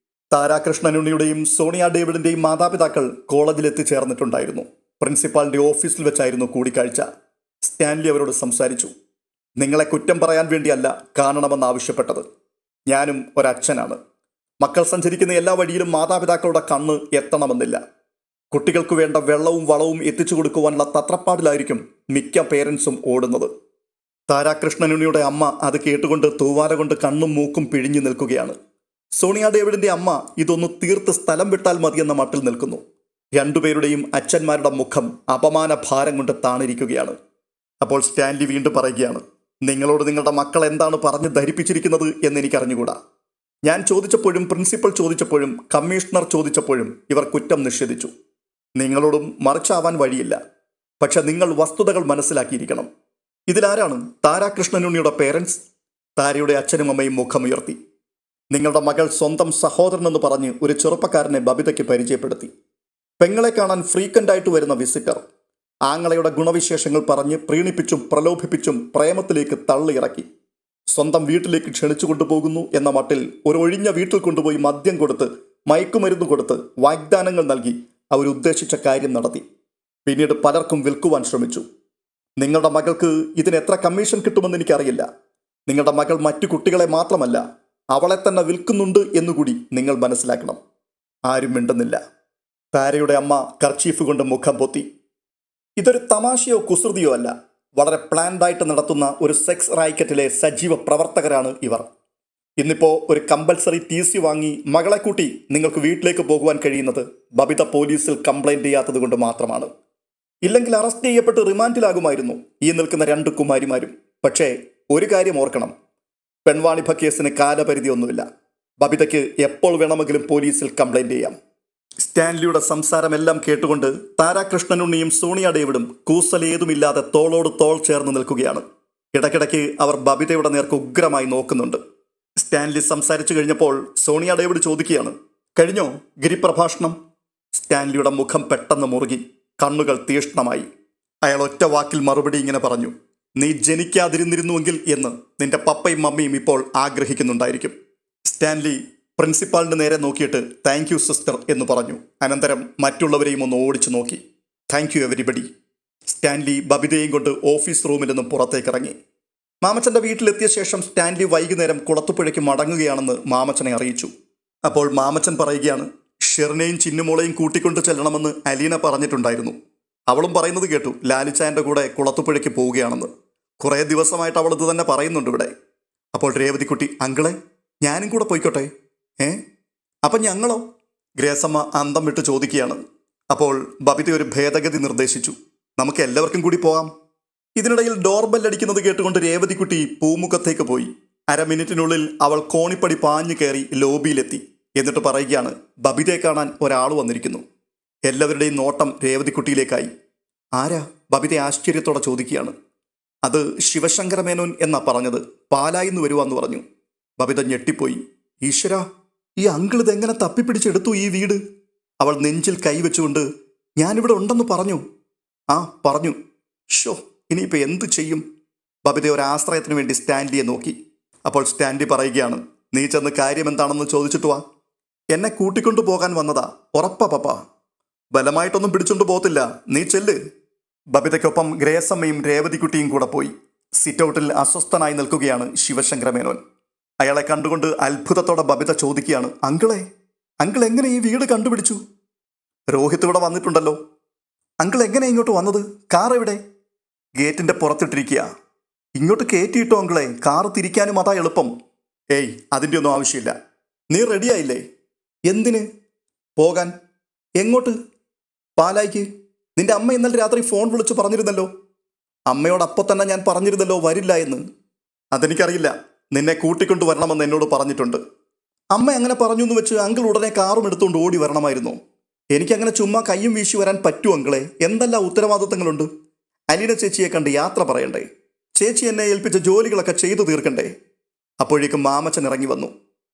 താരാകൃഷ്ണനുണ്ണിയുടെയും സോണിയ ഡേവിഡിന്റെയും മാതാപിതാക്കൾ കോളേജിൽ എത്തിച്ചേർന്നിട്ടുണ്ടായിരുന്നു. പ്രിൻസിപ്പാളിന്റെ ഓഫീസിൽ വെച്ചായിരുന്നു കൂടിക്കാഴ്ച. സ്റ്റാൻലി അവരോട് സംസാരിച്ചു. നിങ്ങളെ കുറ്റം പറയാൻ വേണ്ടിയല്ല കാണണമെന്നാവശ്യപ്പെട്ടത്. ഞാനും ഒരച്ഛനാണ്. മക്കൾ സഞ്ചരിക്കുന്ന എല്ലാ വഴിയിലും മാതാപിതാക്കളുടെ കണ്ണ് എത്തണമെന്നില്ല. കുട്ടികൾക്ക് വേണ്ട വെള്ളവും വളവും എത്തിച്ചു കൊടുക്കുവാനുള്ള തത്രപ്പാടിലായിരിക്കും മിക്ക പേരൻസും ഓടുന്നത്. താരാകൃഷ്ണനുണ്ണിയുടെ അമ്മ അത് കേട്ടുകൊണ്ട് തൂവാല കൊണ്ട് കണ്ണും മൂക്കും പിഴിഞ്ഞു നിൽക്കുകയാണ്. സോണിയ ഡേവിഡിന്റെ അമ്മ ഇതൊന്ന് തീർത്ത് സ്ഥലം വിട്ടാൽ മതിയെന്ന മട്ടിൽ നിൽക്കുന്നു. രണ്ടുപേരുടെയും അച്ഛന്മാരുടെ മുഖം അപമാന ഭാരം കൊണ്ട് താണിരിക്കുകയാണ്. അപ്പോൾ സ്റ്റാൻലി വീണ്ടും പറയുകയാണ്, നിങ്ങളോട് നിങ്ങളുടെ മക്കൾ എന്താണ് പറഞ്ഞ് ധരിപ്പിച്ചിരിക്കുന്നത് എന്നെനിക്കറിഞ്ഞുകൂടാ. ഞാൻ ചോദിച്ചപ്പോഴും പ്രിൻസിപ്പൽ ചോദിച്ചപ്പോഴും കമ്മീഷണർ ചോദിച്ചപ്പോഴും ഇവർ കുറ്റം നിഷേധിച്ചു. നിങ്ങളോടും മറിച്ചാവാൻ വഴിയില്ല. പക്ഷെ നിങ്ങൾ വസ്തുതകൾ മനസ്സിലാക്കിയിരിക്കണം. ഇതിലാരാണ് താരാകൃഷ്ണനുണ്ണിയുടെ പേരൻസ്? താരയുടെ അച്ഛനും അമ്മയും മുഖമുയർത്തി. നിങ്ങളുടെ മകൾ സ്വന്തം സഹോദരനെന്ന് പറഞ്ഞ് ഒരു ചെറുപ്പക്കാരനെ ബബിതയ്ക്ക് പരിചയപ്പെടുത്തി. പെങ്ങളെ കാണാൻ ഫ്രീക്വൻ്റായിട്ട് വരുന്ന വിസിറ്റർ. ആങ്ങളയുടെ ഗുണവിശേഷങ്ങൾ പറഞ്ഞ് പ്രീണിപ്പിച്ചും പ്രലോഭിപ്പിച്ചും പ്രേമത്തിലേക്ക് തള്ളിയിറക്കി. സ്വന്തം വീട്ടിലേക്ക് ക്ഷണിച്ചു കൊണ്ടുപോകുന്നു എന്ന മട്ടിൽ ഒരു ഒഴിഞ്ഞ വീട്ടിൽ കൊണ്ടുപോയി മദ്യം കൊടുത്ത് മയക്കുമരുന്ന് കൊടുത്ത് വാഗ്ദാനങ്ങൾ നൽകി അവരുദ്ദേശിച്ച കാര്യം നടത്തി. പിന്നീട് പലർക്കും വിൽക്കുവാൻ ശ്രമിച്ചു. നിങ്ങളുടെ മകൾക്ക് ഇതിന് എത്ര കമ്മീഷൻ കിട്ടുമെന്ന് എനിക്കറിയില്ല. നിങ്ങളുടെ മകൾ മറ്റു കുട്ടികളെ മാത്രമല്ല അവളെ തന്നെ വിൽക്കുന്നുണ്ട് എന്നുകൂടി നിങ്ങൾ മനസ്സിലാക്കണം. ആരും മിണ്ടുന്നില്ല. താരയുടെ അമ്മ കർച്ചീഫ് കൊണ്ട് മുഖം പൊത്തി. ഇതൊരു തമാശയോ കുസൃതിയോ അല്ല. വളരെ പ്ലാൻഡായിട്ട് നടത്തുന്ന ഒരു സെക്സ് റാക്കറ്റിലെ സജീവ പ്രവർത്തകരാണ് ഇവർ. ഇന്നിപ്പോൾ ഒരു കമ്പൽസറി TC വാങ്ങി മകളെ കൂട്ടി നിങ്ങൾക്ക് വീട്ടിലേക്ക് പോകുവാൻ കഴിയുന്നത് ബബിത പോലീസിൽ കംപ്ലൈൻറ്റ് ചെയ്യാത്തത് കൊണ്ട് മാത്രമാണ്. ഇല്ലെങ്കിൽ അറസ്റ്റ് ചെയ്യപ്പെട്ട് റിമാൻഡിലാകുമായിരുന്നു ഈ നിൽക്കുന്ന 2 കുമാരിമാരും. പക്ഷേ ഒരു കാര്യം ഓർക്കണം, പെൺവാണിഭ കേസിന് കാലപരിധിയൊന്നുമില്ല. ബബിതയ്ക്ക് എപ്പോൾ വേണമെങ്കിലും പോലീസിൽ കംപ്ലൈൻറ്റ് ചെയ്യാം. സ്റ്റാൻലിയുടെ സംസാരമെല്ലാം കേട്ടുകൊണ്ട് താരാകൃഷ്ണനുണ്ണിയും സോണിയ ഡേവിഡും കൂസലേതുമില്ലാതെ തോളോട് തോൾ ചേർന്ന് നിൽക്കുകയാണ്. ഇടയ്ക്കിടയ്ക്ക് അവർ ബബിതയുടെ നേർക്ക് ഉഗ്രമായി നോക്കുന്നുണ്ട്. സ്റ്റാൻലി സംസാരിച്ചു കഴിഞ്ഞപ്പോൾ സോണിയ ഡേവിഡ് ചോദിക്കുകയാണ്, കഴിഞ്ഞോ ഗിരിപ്രഭാഷണം? സ്റ്റാൻലിയുടെ മുഖം പെട്ടെന്ന് മുറുകി, കണ്ണുകൾ തീഷ്ണമായി. അയാൾ ഒറ്റ വാക്കിൽ മറുപടി ഇങ്ങനെ പറഞ്ഞു, നീ ജനിക്കാതിരുന്നിരുന്നുവെങ്കിൽ എന്ന് നിന്റെ പപ്പയും മമ്മിയും ഇപ്പോൾ ആഗ്രഹിക്കുന്നുണ്ടായിരിക്കും. സ്റ്റാൻലി പ്രിൻസിപ്പാളിന് നേരെ നോക്കിയിട്ട് താങ്ക് യു സിസ്റ്റർ എന്ന് പറഞ്ഞു. അനന്തരം മറ്റുള്ളവരെയും ഒന്ന് ഓടിച്ചു നോക്കി. Thank you everybody. സ്റ്റാൻലി ബബിതയും കൊണ്ട് ഓഫീസ് റൂമിൽ നിന്നും പുറത്തേക്കിറങ്ങി. മാമച്ചൻ്റെ വീട്ടിലെത്തിയ ശേഷം സ്റ്റാൻലി വൈകുന്നേരം കുളത്തുപുഴയ്ക്ക് മടങ്ങുകയാണെന്ന് മാമച്ചനെ അറിയിച്ചു. അപ്പോൾ മാമച്ചൻ പറയുകയാണ്, ഷെറിനെയും ചിന്നുമോളെയും കൂട്ടിക്കൊണ്ട് ചെല്ലണമെന്ന് അലീന പറഞ്ഞിട്ടുണ്ടായിരുന്നു. അവളും പറയുന്നത് കേട്ടു, ലാലിച്ചായൻ്റെ കൂടെ കുളത്തുപുഴയ്ക്ക് പോവുകയാണെന്ന്. കുറേ ദിവസമായിട്ട് അവൾ ഇത് തന്നെ പറയുന്നുണ്ട് ഇവിടെ. അപ്പോൾ രേവതിക്കുട്ടി, അങ്കിളെ ഞാനും കൂടെ പോയിക്കോട്ടെ? അപ്പം ഞങ്ങളോ? ഗ്രേസമ്മ അന്തം വിട്ട് ചോദിക്കുകയാണ്. അപ്പോൾ ബബിത ഒരു ഭേദഗതി നിർദ്ദേശിച്ചു, നമുക്ക് എല്ലാവർക്കും കൂടി പോകാം. ഇതിനിടയിൽ ഡോർബെല്ലടിക്കുന്നത് കേട്ടുകൊണ്ട് രേവതിക്കുട്ടി പൂമുഖത്തേക്ക് പോയി. 1/2 മിനിറ്റിനുള്ളിൽ അവൾ കോണിപ്പടി പാഞ്ഞു കയറി ലോബിയിലെത്തി. എന്നിട്ട് പറയുകയാണ്, ബബിതയെ കാണാൻ ഒരാൾ വന്നിരിക്കുന്നു. എല്ലാവരുടെയും നോട്ടം രേവതിക്കുട്ടിയിലേക്കായി. ആരാ? ബബിത ആശ്ചര്യത്തോടെ ചോദിക്കുകയാണ്. അത് ശിവശങ്കരമേനോൻ എന്നാ പറഞ്ഞത്, പാലായിന്ന് വരുവാന്ന് പറഞ്ഞു. ബബിത ഞെട്ടിപ്പോയി. ഈശ്വര, ഈ അങ്കിൾ ഇതെങ്ങനെ തപ്പിപ്പിടിച്ചെടുത്തു ഈ വീട്? അവൾ നെഞ്ചിൽ കൈവച്ചുകൊണ്ട്, ഞാനിവിടെ ഉണ്ടെന്ന് പറഞ്ഞു. ആ പറഞ്ഞു. ഷോ, ഇനിയിപ്പോൾ എന്ത് ചെയ്യും? ബബിത ഒരു ആശ്രയത്തിന് വേണ്ടി സ്റ്റാൻലിയെ നോക്കി. അപ്പോൾ സ്റ്റാൻലി പറയുകയാണ്, നീ ചെന്ന് കാര്യം എന്താണെന്ന് ചോദിച്ചിട്ട് വാ. എന്നെ കൂട്ടിക്കൊണ്ടു പോകാൻ വന്നതാ, ഉറപ്പാ പപ്പ. ബലമായിട്ടൊന്നും പിടിച്ചോണ്ട് പോകത്തില്ല, നീ ചെല്ല്. ബബിതയ്ക്കൊപ്പം ഗ്രേസമ്മയും രേവതിക്കുട്ടിയും കൂടെ പോയി. സിറ്റൗട്ടിൽ അസ്വസ്ഥനായി നിൽക്കുകയാണ് ശിവശങ്കരമേനോൻ. അയാളെ കണ്ടുകൊണ്ട് അത്ഭുതത്തോടെ ബബിത ചോദിക്കുകയാണ്, അങ്കിൾ എങ്ങനെ ഈ വീട് കണ്ടുപിടിച്ചു? രോഹിത് ഇവിടെ വന്നിട്ടുണ്ടല്ലോ. അങ്കിൾ എങ്ങനെ ഇങ്ങോട്ട് വന്നത്? കാർ എവിടെ? ഗേറ്റിന്റെ പുറത്തിട്ടിരിക്കുക. ഇങ്ങോട്ട് കയറ്റിയിട്ടോ അങ്കിളെ, കാറ് തിരിക്കാനും അതാ എളുപ്പം. ഏയ്, അതിൻ്റെ ഒന്നും ആവശ്യമില്ല. നീ റെഡിയായില്ലേ? എന്തിന് പോകാൻ? എങ്ങോട്ട്? പാലായിക്ക്. നിന്റെ അമ്മ ഇന്നലെ രാത്രി ഫോൺ വിളിച്ച് പറഞ്ഞിരുന്നല്ലോ. അമ്മയോട് അപ്പോൾ തന്നെ ഞാൻ പറഞ്ഞിരുന്നല്ലോ വരില്ല എന്ന്. അതെനിക്കറിയില്ല. നിന്നെ കൂട്ടിക്കൊണ്ടു വരണമെന്ന് എന്നോട് പറഞ്ഞിട്ടുണ്ട്. അമ്മ അങ്ങനെ പറഞ്ഞു എന്ന് വെച്ച് അങ്കിൾ ഉടനെ കാറും എടുത്തുകൊണ്ട് ഓടി വരണമായിരുന്നു. എനിക്കങ്ങനെ ചുമ്മാ കയ്യും വീശി വരാൻ പറ്റൂ അങ്കിളെ? എന്തെല്ലാം ഉത്തരവാദിത്തങ്ങളുണ്ട്. അലീന ചേച്ചിയെ കണ്ട് യാത്ര പറയണ്ടേ? ചേച്ചി എന്നെ ഏൽപ്പിച്ച ജോലികളൊക്കെ ചെയ്തു തീർക്കണ്ടേ? അപ്പോഴേക്കും മാമച്ചൻ ഇറങ്ങി വന്നു.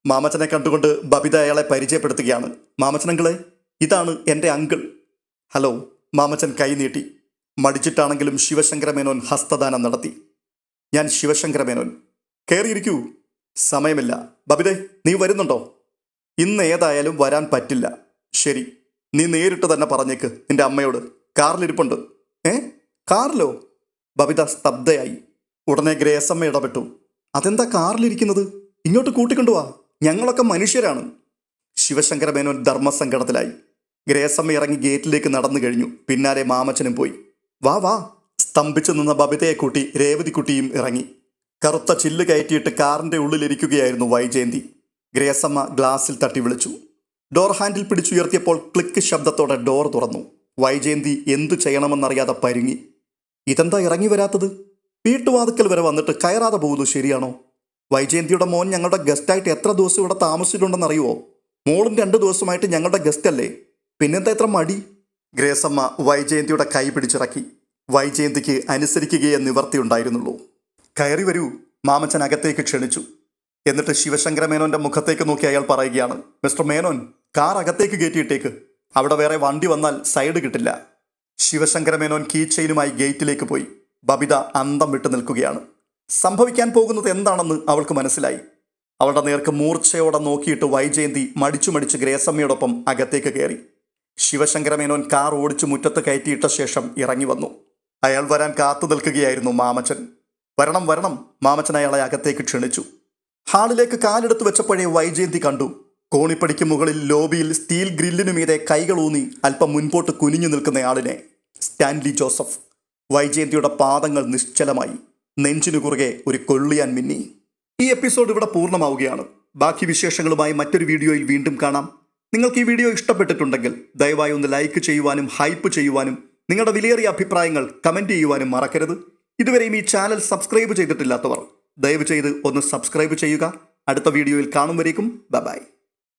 മാമച്ചനെ കണ്ടുകൊണ്ട് ബബിത അയാളെ പരിചയപ്പെടുത്തുകയാണ്. മാമച്ചനങ്കിളെ, ഇതാണ് എൻ്റെ അങ്കിൾ. ഹലോ. മാമച്ചൻ കൈ നീട്ടി. മടിച്ചിട്ടാണെങ്കിലും ശിവശങ്കരമേനോൻ ഹസ്തദാനം നടത്തി. ഞാൻ ശിവശങ്കരമേനോൻ. കയറിയിരിക്കൂ. സമയമില്ല. ബബിതേ, നീ വരുന്നുണ്ടോ? ഇന്ന് ഏതായാലും വരാൻ പറ്റില്ല. ശരി, നീ നേരിട്ട് തന്നെ പറഞ്ഞേക്ക് നിന്റെ അമ്മയോട്. കാറിലിരിപ്പുണ്ട്. കാറിലോ? ബബിത സ്തബ്ധയായി. ഉടനെ ഗ്രേസമ്മ ഇടപെട്ടു. അതെന്താ കാറിലിരിക്കുന്നത്? ഇങ്ങോട്ട് കൂട്ടിക്കൊണ്ടുവാ, ഞങ്ങളൊക്കെ മനുഷ്യരാണ്. ശിവശങ്കരമേനോൻ ധർമ്മസങ്കടത്തിലായി. ഗ്രേസമ്മ ഇറങ്ങി ഗേറ്റിലേക്ക് നടന്നു കഴിഞ്ഞു. പിന്നാലെ മാമച്ചനും പോയി. വാ വാ. സ്തംഭിച്ചു നിന്ന ബബിതയെ കൂട്ടി രേവതിക്കുട്ടിയും ഇറങ്ങി. കറുത്ത ചില്ല് കയറ്റിയിട്ട് കാറിൻ്റെ ഉള്ളിലിരിക്കുകയായിരുന്നു വൈജയന്തി. ഗ്രേസമ്മ ഗ്ലാസിൽ തട്ടി വിളിച്ചു. ഡോർ ഹാൻഡിൽ പിടിച്ചുയർത്തിയപ്പോൾ ക്ലിക്ക് ശബ്ദത്തോടെ ഡോർ തുറന്നു. വൈജയന്തി എന്തു ചെയ്യണമെന്നറിയാതെ പരുങ്ങി. ഇതെന്താ ഇറങ്ങി വരാത്തത്? വീട്ടുവാതുക്കൽ വരെ വന്നിട്ട് കയറാതെ പോകുന്നു, ശരിയാണോ? വൈജയന്തിയുടെ മോൻ ഞങ്ങളുടെ ഗസ്റ്റായിട്ട് എത്ര ദിവസം ഇവിടെ താമസിച്ചിട്ടുണ്ടെന്നറിയുമോ? മോളും 2 ദിവസമായിട്ട് ഞങ്ങളുടെ ഗസ്റ്റ് അല്ലേ? പിന്നെന്താ എത്ര മടി? ഗ്രേസമ്മ വൈജയന്തിയുടെ കൈ പിടിച്ചിറക്കി. വൈജയന്തിക്ക് അനുസരിക്കുകയേ നിവർത്തിയുണ്ടായിരുന്നുള്ളൂ. കയറി വരൂ. മാമച്ചൻ അകത്തേക്ക് ക്ഷണിച്ചു. എന്നിട്ട് ശിവശങ്കരമേനോന്റെ മുഖത്തേക്ക് നോക്കി അയാൾ പറയുകയാണ്. മിസ്റ്റർ മേനോൻ, കാർ അകത്തേക്ക് കയറ്റിയിട്ടേക്ക്. അവിടെ വേറെ വണ്ടി വന്നാൽ സൈഡ് കിട്ടില്ല. ശിവശങ്കരമേനോൻ കീ ചെയിനുമായി ഗേറ്റിലേക്ക് പോയി. ബബിത അന്തം വിട്ടു നിൽക്കുകയാണ്. സംഭവിക്കാൻ പോകുന്നത് എന്താണെന്ന് അവൾക്ക് മനസ്സിലായി. അവളുടെ നേർക്ക് മൂർച്ചയോടെ നോക്കിയിട്ട് വൈജയന്തി മടിച്ചു ഗ്രേസമ്മയോടൊപ്പം അകത്തേക്ക് കയറി. ശിവശങ്കരമേനോൻ കാർ ഓടിച്ചു മുറ്റത്ത് കയറ്റിയിട്ട ശേഷം ഇറങ്ങി വന്നു. അയാൾ വരാൻ കാത്തു നിൽക്കുകയായിരുന്നു മാമച്ചൻ. വരണം വരണം. മാമച്ചൻ അയാളെ അകത്തേക്ക് ക്ഷണിച്ചു. ഹാളിലേക്ക് കാലെടുത്ത് വെച്ചപ്പോഴേ വൈജയന്തി കണ്ടു. കോണിപ്പടിക്ക് മുകളിൽ ലോബിയിൽ സ്റ്റീൽ ഗ്രില്ലിനു മീതെ കൈകളൂന്നി അല്പം മുൻപോട്ട് കുനിഞ്ഞു നിൽക്കുന്നയാളിനെ. Stanley Joseph. വൈജയന്തിയുടെ പാദങ്ങൾ നിശ്ചലമായി. നെഞ്ചിനു കുറുകെ ഒരു കൊള്ളിയാൻ മിന്നി. ഈ എപ്പിസോഡ് ഇവിടെ പൂർണ്ണമാവുകയാണ്. ബാക്കി വിശേഷങ്ങളുമായി മറ്റൊരു വീഡിയോയിൽ വീണ്ടും കാണാം. നിങ്ങൾക്ക് ഈ വീഡിയോ ഇഷ്ടപ്പെട്ടിട്ടുണ്ടെങ്കിൽ ദയവായി ഒന്ന് ലൈക്ക് ചെയ്യുവാനും ഹൈപ്പ് ചെയ്യുവാനും നിങ്ങളുടെ വിലയേറിയ അഭിപ്രായങ്ങൾ കമൻറ്റ് ചെയ്യുവാനും മറക്കരുത്. ഇതുവരെയും ഈ ചാനൽ സബ്സ്ക്രൈബ് ചെയ്തിട്ടില്ലാത്തവർ ദയവ് ചെയ്ത് ഒന്ന് സബ്സ്ക്രൈബ് ചെയ്യുക. അടുത്ത വീഡിയോയിൽ കാണും വരേക്കും ബൈ.